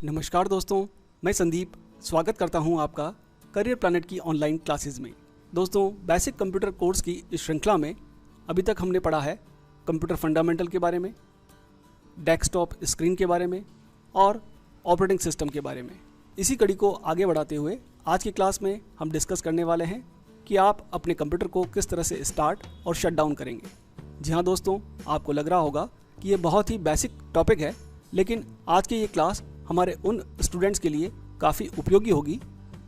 नमस्कार दोस्तों, मैं संदीप स्वागत करता हूं आपका करियर प्लानट की ऑनलाइन क्लासेस में। दोस्तों, बेसिक कंप्यूटर कोर्स की इस श्रृंखला में अभी तक हमने पढ़ा है कंप्यूटर फंडामेंटल के बारे में, डेस्कटॉप स्क्रीन के बारे में और ऑपरेटिंग सिस्टम के बारे में। इसी कड़ी को आगे बढ़ाते हुए आज की क्लास में हम डिस्कस करने वाले हैं कि आप अपने कंप्यूटर को किस तरह से स्टार्ट और शट डाउन करेंगे। जी हाँ दोस्तों, आपको लग रहा होगा कि ये बहुत ही बेसिक टॉपिक है, लेकिन आज की ये क्लास हमारे उन स्टूडेंट्स के लिए काफ़ी उपयोगी होगी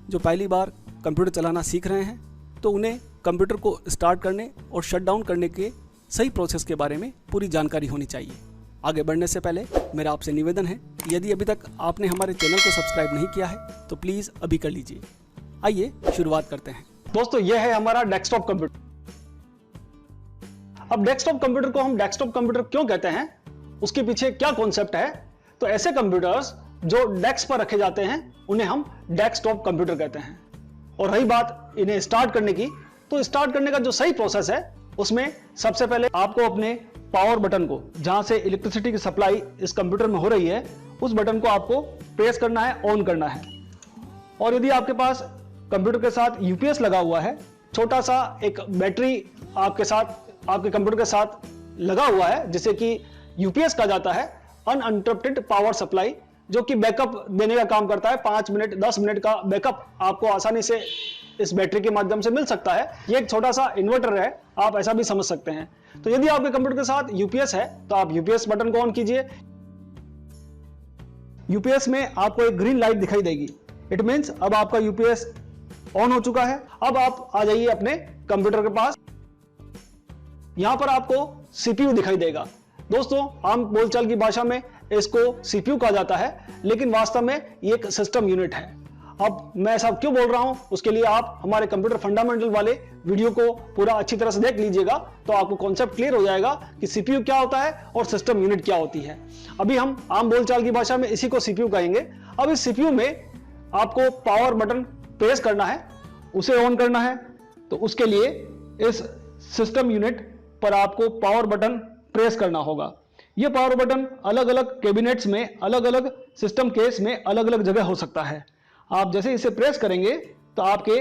जो पहली बार कंप्यूटर चलाना सीख रहे हैं। तो उन्हें कंप्यूटर को स्टार्ट करने और शट डाउन करने के सही प्रोसेस के बारे में पूरी जानकारी होनी चाहिए। आगे बढ़ने से पहले मेरा आपसे निवेदन है, यदि अभी तक आपने हमारे चैनल को सब्सक्राइब नहीं किया है तो प्लीज़ अभी कर लीजिए। आइए शुरुआत करते हैं। दोस्तों, यह है हमारा डेस्कटॉप कंप्यूटर। अब डेस्कटॉप कंप्यूटर को हम डेस्कटॉप कंप्यूटर क्यों कहते हैं, उसके पीछे क्या कॉन्सेप्ट है? तो ऐसे कंप्यूटर्स जो डेस्क पर रखे जाते हैं उन्हें हम डेस्कटॉप कंप्यूटर कहते हैं। और रही बात इन्हें स्टार्ट करने की, तो स्टार्ट करने का जो सही प्रोसेस है उसमें सबसे पहले आपको अपने पावर बटन को, जहां से इलेक्ट्रिसिटी की सप्लाई इस कंप्यूटर में हो रही है, उस बटन को आपको प्रेस करना है, ऑन करना है। और यदि आपके पास कंप्यूटर के साथ यूपीएस लगा हुआ है, छोटा सा एक बैटरी आपके कंप्यूटर के साथ लगा हुआ है, जिसे कि यूपीएस कहा जाता है, अनइंटरप्टेड पावर सप्लाई, जो कि बैकअप देने का काम करता है। 5 मिनट 10 मिनट का बैकअप आपको आसानी से इस बैटरी के माध्यम से मिल सकता है। ये एक छोटा सा इन्वर्टर है, आप ऐसा भी समझ सकते हैं। तो यदि आपके कंप्यूटर के साथ यूपीएस है तो आप यूपीएस बटन को ऑन कीजिए। यूपीएस में आपको एक ग्रीन लाइट दिखाई देगी। इट मींस अब आपका यूपीएस ऑन हो चुका है। अब आप आ जाइए अपने कंप्यूटर के पास। यहां पर आपको सीपीयू दिखाई देगा। दोस्तों, आम बोलचाल की भाषा में इसको सीपीयू कहा जाता है, लेकिन वास्तव में ये एक सिस्टम यूनिट है। अब मैं ऐसा क्यों बोल रहा हूं, उसके लिए आप हमारे कंप्यूटर फंडामेंटल वाले वीडियो को पूरा अच्छी तरह से देख लीजिएगा, तो आपको कॉन्सेप्ट क्लियर हो जाएगा कि सीपीयू क्या होता है और सिस्टम यूनिट क्या होती है। अभी हम आम बोलचाल की भाषा में इसी को सीपीयू कहेंगे। अब इस सीपीयू में आपको पावर बटन प्रेस करना है, उसे ऑन करना है। तो उसके लिए इस सिस्टम यूनिट पर आपको पावर बटन प्रेस करना होगा। यह पावर बटन अलग अलग कैबिनेट्स में, अलग अलग सिस्टम केस में अलग अलग जगह हो सकता है। आप जैसे इसे प्रेस करेंगे तो आपके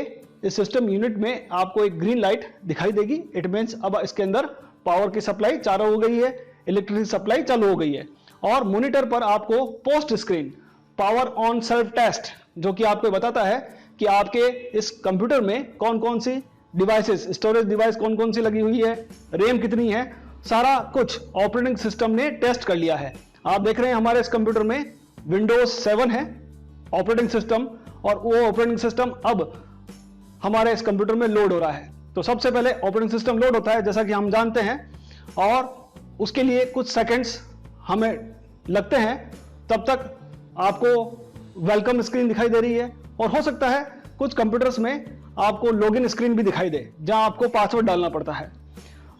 इस सिस्टम यूनिट में आपको एक ग्रीन लाइट दिखाई देगी। इट मींस अब इसके अंदर पावर की सप्लाई चालू हो गई है, इलेक्ट्रिसिटी सप्लाई चालू हो गई है। और मॉनिटर पर आपको POST screen power on self test, जो कि आपको बताता है कि आपके इस कंप्यूटर में कौन कौन सी डिवाइसेस, स्टोरेज डिवाइस कौन कौन सी लगी हुई है, रैम कितनी है, सारा कुछ ऑपरेटिंग सिस्टम ने टेस्ट कर लिया है। आप देख रहे हैं हमारे इस कंप्यूटर में विंडोज 7 है ऑपरेटिंग सिस्टम, और वो ऑपरेटिंग सिस्टम अब हमारे इस कंप्यूटर में लोड हो रहा है। तो सबसे पहले ऑपरेटिंग सिस्टम लोड होता है, जैसा कि हम जानते हैं, और उसके लिए कुछ सेकंड्स हमें लगते हैं। तब तक आपको वेलकम स्क्रीन दिखाई दे रही है, और हो सकता है कुछ कंप्यूटर्स में आपको लॉगिन स्क्रीन भी दिखाई दे, जहां आपको पासवर्ड डालना पड़ता है।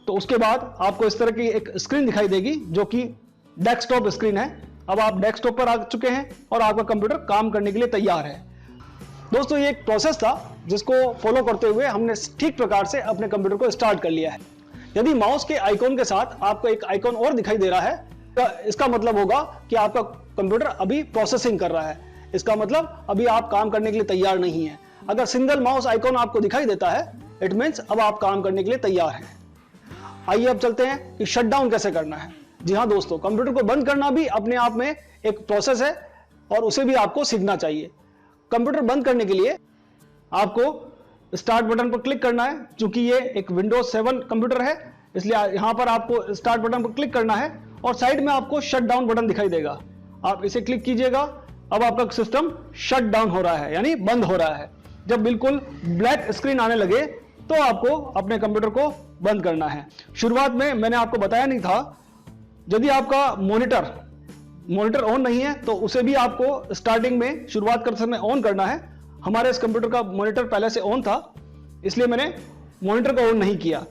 तो उसके बाद आपको इस तरह की एक स्क्रीन दिखाई देगी, जो कि डेस्कटॉप स्क्रीन है। अब आप डेस्कटॉप पर आ चुके हैं और आपका कंप्यूटर काम करने के लिए तैयार है। दोस्तों, ये एक प्रोसेस था जिसको फॉलो करते हुए हमने ठीक प्रकार से अपने कंप्यूटर को स्टार्ट कर लिया है। यदि माउस के आइकॉन के साथ आपको एक आइकॉन और दिखाई दे रहा है, तो इसका मतलब होगा कि आपका कंप्यूटर अभी प्रोसेसिंग कर रहा है। इसका मतलब अभी आप काम करने के लिए तैयार नहीं है। अगर सिंगल माउस आइकॉन आपको दिखाई देता है, इट मींस अब आप काम करने के लिए तैयार हैं। आइए अब चलते हैं कि शट डाउन कैसे करना है। जी हाँ दोस्तों, कंप्यूटर को बंद करना भी अपने आप में एक प्रोसेस है और उसे भी आपको सीखना चाहिए। कंप्यूटर बंद करने के लिए आपको स्टार्ट बटन पर क्लिक करना है। चूंकि ये एक विंडोज 7 कंप्यूटर है, इसलिए यहां पर आपको स्टार्ट बटन पर क्लिक करना है, और साइड में आपको शट डाउन बटन दिखाई देगा। आप इसे क्लिक कीजिएगा। अब आपका सिस्टम शट डाउन हो रहा है, यानी बंद हो रहा है। जब बिल्कुल ब्लैक स्क्रीन आने लगे तो आपको अपने कंप्यूटर को बंद करना है। शुरुआत में मैंने आपको बताया नहीं था, यदि आपका मॉनिटर ऑन नहीं है तो उसे भी आपको स्टार्टिंग में शुरुआत करते समय ऑन करना है। हमारे इस कंप्यूटर का मॉनिटर पहले से ऑन था, इसलिए मैंने मॉनिटर को ऑन नहीं किया।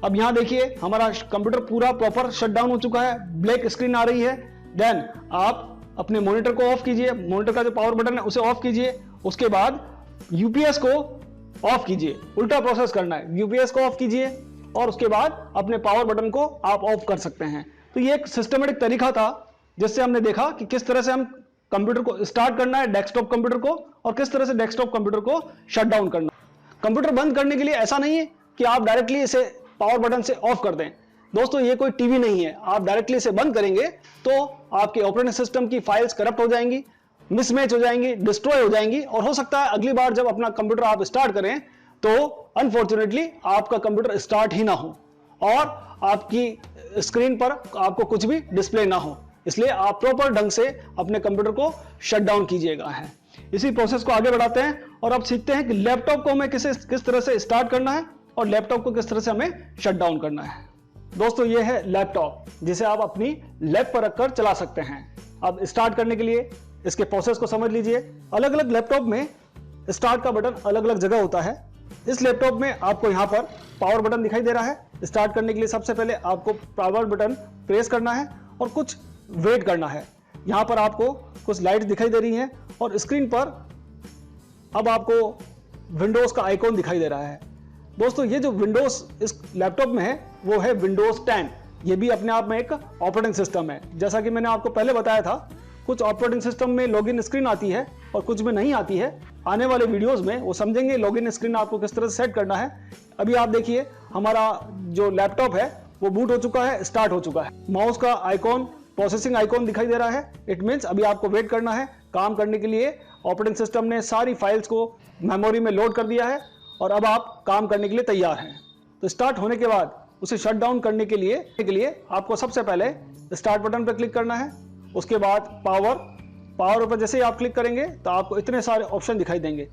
अब यहां देखिए हमारा कंप्यूटर पूरा प्रॉपर शट डाउन हो चुका है, ब्लैक स्क्रीन आ रही है। देन आप अपने मॉनिटर को ऑफ कीजिए, मॉनिटर का जो पावर बटन है उसे ऑफ कीजिए। उसके बाद यूपीएस को ऑफ कीजिए। उल्टा प्रोसेस करना है, यूपीएस को ऑफ कीजिए और उसके बाद अपने पावर बटन को आप ऑफ कर सकते हैं। तो ये एक सिस्टमेटिक तरीका था जिससे हमने देखा कि किस तरह से हम कंप्यूटर को स्टार्ट करना है, डेस्कटॉप कंप्यूटर को, और किस तरह से डेस्कटॉप कंप्यूटर को शट डाउन करना है। कंप्यूटर बंद करने के लिए ऐसा नहीं है कि आप डायरेक्टली इसे पावर बटन से ऑफ कर दें। दोस्तों ये कोई टीवी नहीं है, आप डायरेक्टली इसे बंद करेंगे तो आपके ऑपरेटिंग सिस्टम की फाइल्स करप्ट हो जाएंगी, मिसमैच हो जाएंगी, डिस्ट्रॉय हो जाएंगी, और हो सकता है अगली बार जब अपना कंप्यूटर आप स्टार्ट करें तो अनफॉर्चुनेटली आपका कंप्यूटर स्टार्ट ही ना हो और आपकी स्क्रीन पर आपको कुछ भी डिस्प्ले ना हो। इसलिए आप प्रॉपर ढंग से अपने कंप्यूटर को शट डाउन कीजिएगा है। इसी प्रोसेस को आगे बढ़ाते हैं और अब सीखते हैं कि लैपटॉप को हमें किस तरह से स्टार्ट करना है और लैपटॉप को किस तरह से हमें शट डाउन करना है। दोस्तों ये है लैपटॉप, जिसे आप अपनी लैप पर रखकर चला सकते हैं। अब स्टार्ट करने के लिए इसके प्रोसेस को समझ लीजिए। अलग अलग लैपटॉप में स्टार्ट का बटन अलग अलग जगह होता है। इस लैपटॉप में आपको यहाँ पर पावर बटन दिखाई दे रहा है। स्टार्ट करने के लिए सबसे पहले आपको पावर बटन प्रेस करना है और कुछ वेट करना है। यहाँ पर आपको कुछ लाइट्स दिखाई दे रही हैं और स्क्रीन पर अब आपको विंडोज का आइकॉन दिखाई दे रहा है। दोस्तों ये जो विंडोज इस लैपटॉप में है वो है विंडोज 10। ये भी अपने आप में एक ऑपरेटिंग सिस्टम है। जैसा कि मैंने आपको पहले बताया था, कुछ ऑपरेटिंग सिस्टम में लॉगिन स्क्रीन आती है और कुछ में नहीं आती है। आने वाले वीडियोस में वो समझेंगे लॉगिन स्क्रीन आपको किस तरह से सेट करना है। अभी आप देखिए हमारा जो लैपटॉप है वो बूट हो चुका है, स्टार्ट हो चुका है। माउस का आइकॉन, प्रोसेसिंग आइकॉन दिखाई दे रहा है। इट मीन्स अभी आपको वेट करना है। काम करने के लिए ऑपरेटिंग सिस्टम ने सारी फाइल्स को मेमोरी में लोड कर दिया है और अब आप काम करने के लिए तैयार हैं। तो स्टार्ट होने के बाद उसे शट डाउन करने के लिए आपको सबसे पहले स्टार्ट बटन पर क्लिक करना है। उसके बाद पावर पर जैसे ही आप क्लिक करेंगे तो आपको इतने सारे ऑप्शन दिखाई देंगे।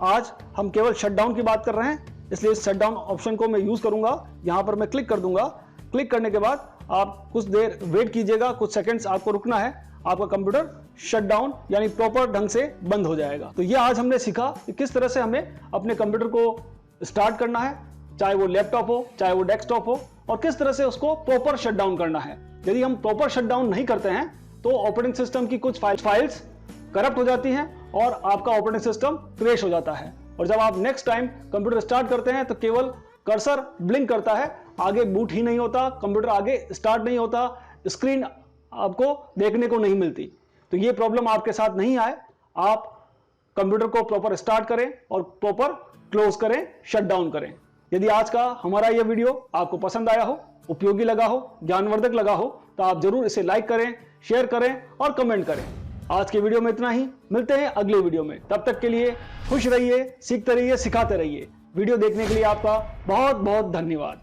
आज हम केवल शट डाउन की बात कर रहे हैं, इसलिए इस शट डाउन ऑप्शन को मैं यूज करूंगा। यहां पर मैं क्लिक कर दूंगा। क्लिक करने के बाद आप कुछ देर वेट कीजिएगा, कुछ सेकंड्स आपको रुकना है। आपका कंप्यूटर शट डाउन यानी प्रॉपर ढंग से बंद हो जाएगा। तो ये आज हमने सीखा कि किस तरह से हमें अपने कंप्यूटर को स्टार्ट करना है, चाहे वो लैपटॉप हो चाहे वो डेस्कटॉप हो, और किस तरह से उसको प्रॉपर शट डाउन करना है। यदि हम प्रॉपर शट डाउन नहीं करते हैं तो ऑपरेटिंग सिस्टम की कुछ फाइल्स करप्ट हो जाती हैं और आपका ऑपरेटिंग सिस्टम क्रैश हो जाता है। और जब आप नेक्स्ट टाइम कंप्यूटर स्टार्ट करते हैं तो केवल कर्सर ब्लिंक करता है, आगे बूट ही नहीं होता, कंप्यूटर आगे स्टार्ट नहीं होता, स्क्रीन आपको देखने को नहीं मिलती। तो ये प्रॉब्लम आपके साथ नहीं आए, आप कंप्यूटर को प्रॉपर स्टार्ट करें और प्रॉपर क्लोज करें, शट डाउन करें। यदि आज का हमारा यह वीडियो आपको पसंद आया हो, उपयोगी लगा हो, ज्ञानवर्धक लगा हो, तो आप जरूर इसे लाइक करें, शेयर करें और कमेंट करें। आज के वीडियो में इतना ही। मिलते हैं अगले वीडियो में। तब तक के लिए खुश रहिए, सीखते रहिए, सिखाते रहिए। वीडियो देखने के लिए आपका बहुत बहुत धन्यवाद।